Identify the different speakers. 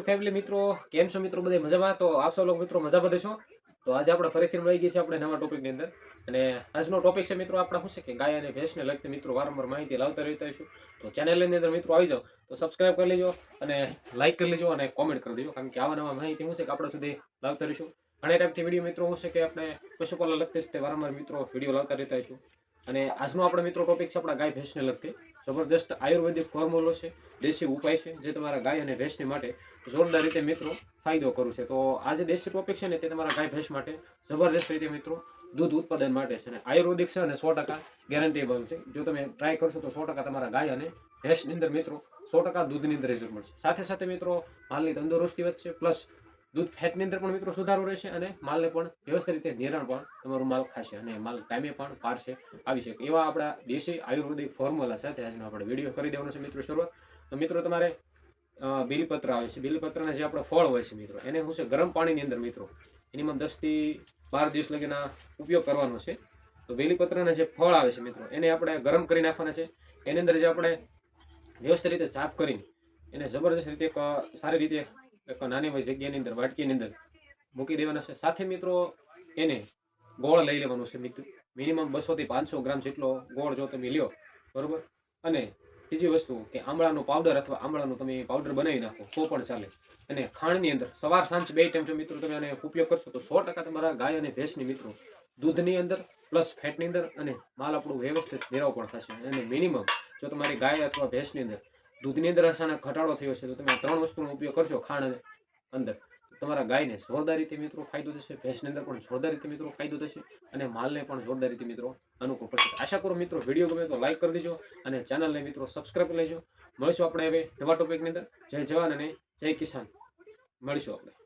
Speaker 1: Family મિત્રો, કેમ છો મિત્રો? બધે મજામાં? તો આપ સૌ લોકો મિત્રો મજા બધે છો? તો આજે આપણે ફરીથી મળી ગઈ છે આપણે નવા ટોપિકની અંદર. અને આજનો ટોપિક છે મિત્રો આપણા શું છે કે ગાય અને ભેંસને લગતી મિત્રો વારંવાર માહિતી લાવતા રહેતા હોઈશું. તો ચેનલની અંદર મિત્રો આવી જાઓ તો સબસ્ક્રાઇબ કરી લેજો અને લાઈક કરી લેજો અને કોમેન્ટ કરી દેજો, કારણ કે આવા નવા માહિતી શું છે કે આપણા સુધી લાવતા રહીશું. ઘણા ટાઈપથી વિડીયો મિત્રો શું છે કે આપણે પશુપાલન લગતી છે તે વારંવાર મિત્રો વિડીયો લાવતા રહેતા હોઈશું. અને આજનો આપણે મિત્રો ટોપિક છે આપણા ગાય ભેંસને લગતી જબરદસ્ત આયુર્વેદિક ફોર્મ્યુલો છે, દેશી ઉપાય છે જે તમારા ગાય અને ભેંસની માટે જોરદાર રીતે મિત્રો ફાયદો કરું છે. તો આજે દેશી ટોપિક છે ને તે તમારા ગાય ભેંસ માટે જબરદસ્ત રીતે મિત્રો દૂધ ઉત્પાદન માટે છે અને આયુર્વેદિક છે અને 100% ગેરંટીબલ છે. જો તમે ટ્રાય કરશો તો 100% તમારા ગાય અને ભેંસની અંદર મિત્રો 100% દૂધની અંદર રિઝલ્ટ મળશે. સાથે સાથે મિત્રો માલની તંદુરસ્તી વધશે, પ્લસ દૂધ ફેટની અંદર પણ મિત્રો સુધારો રહેશે અને માલને પણ વ્યવસ્થિત રીતે નિરાણ પણ તમારું માલ ખાશે અને માલ ટાઈમે પણ પારશે આવી શકે એવા આપણા દેશી આયુર્વેદિક ફોર્મ્યુલા સાથે આજનો આપણે વિડીયો કરી દેવાનો છે મિત્રો શરૂઆત. તો મિત્રો તમારે બીલીપત્ર આવે છે, બીલીપત્રના જે આપણા ફળ હોય છે મિત્રો એને શું છે ગરમ પાણીની અંદર મિત્રો મિનિમમ 10 થી 12 દિવસ લગીના ઉપયોગ કરવાનો છે. તો બીલીપત્રના જે ફળ આવે છે મિત્રો એને આપણે ગરમ કરી નાખવાના છે. એની અંદર જે આપણે વ્યવસ્થિત રીતે સાફ કરીને એને જબરદસ્ત રીતે સારી રીતે એક નાની જગ્યાની અંદર વાટકીની અંદર મૂકી દેવાના છે. સાથે મિત્રો એને ગોળ લઈ લેવાનો છે મિત્રો, મિનિમમ 200 થી 500 ગ્રામ જેટલો ગોળ જો તમે લ્યો, બરોબર. અને બીજી વસ્તુ કે આમળાનો પાવડર અથવા આમળાનો તમે પાવડર બનાવી નાખો તો પણ ચાલે. અને ખાંડની અંદર સવાર સાંજ 2 ટાઈમ જો મિત્રો તમે આને ઉપયોગ કરશો તો 100% તમારા ગાય અને ભેંસની મિત્રો દૂધની અંદર પ્લસ ફેટની અંદર અને માલ આપણું વ્યવસ્થિત નિરાવ પણ થશે. અને મિનિમમ જો તમારી ગાય અથવા ભેંસની અંદર દૂધની અંદર અચાનક ઘટાડો થયો છે તો તમે આ 3 વસ્તુનો ઉપયોગ કરશો ખાંડ અંદર, તમારા ગાયને જોરદાર રીતે મિત્રો ફાયદો થશે, ભેંસની અંદર પણ જોરદાર રીતે મિત્રો ફાયદો થશે અને માલને પણ જોરદાર રીતે મિત્રો અનુકૂળ પડશે. આશા કરું મિત્રો વિડીયો ગમે તો લાઈક કરી દેજો અને ચેનલને મિત્રો સબસ્ક્રાઈબ કરી લેજો. મળીશું આપણે હવે નવા ટોપિકની અંદર. જય જવાન અને જય કિસાન. મળીશું આપણે.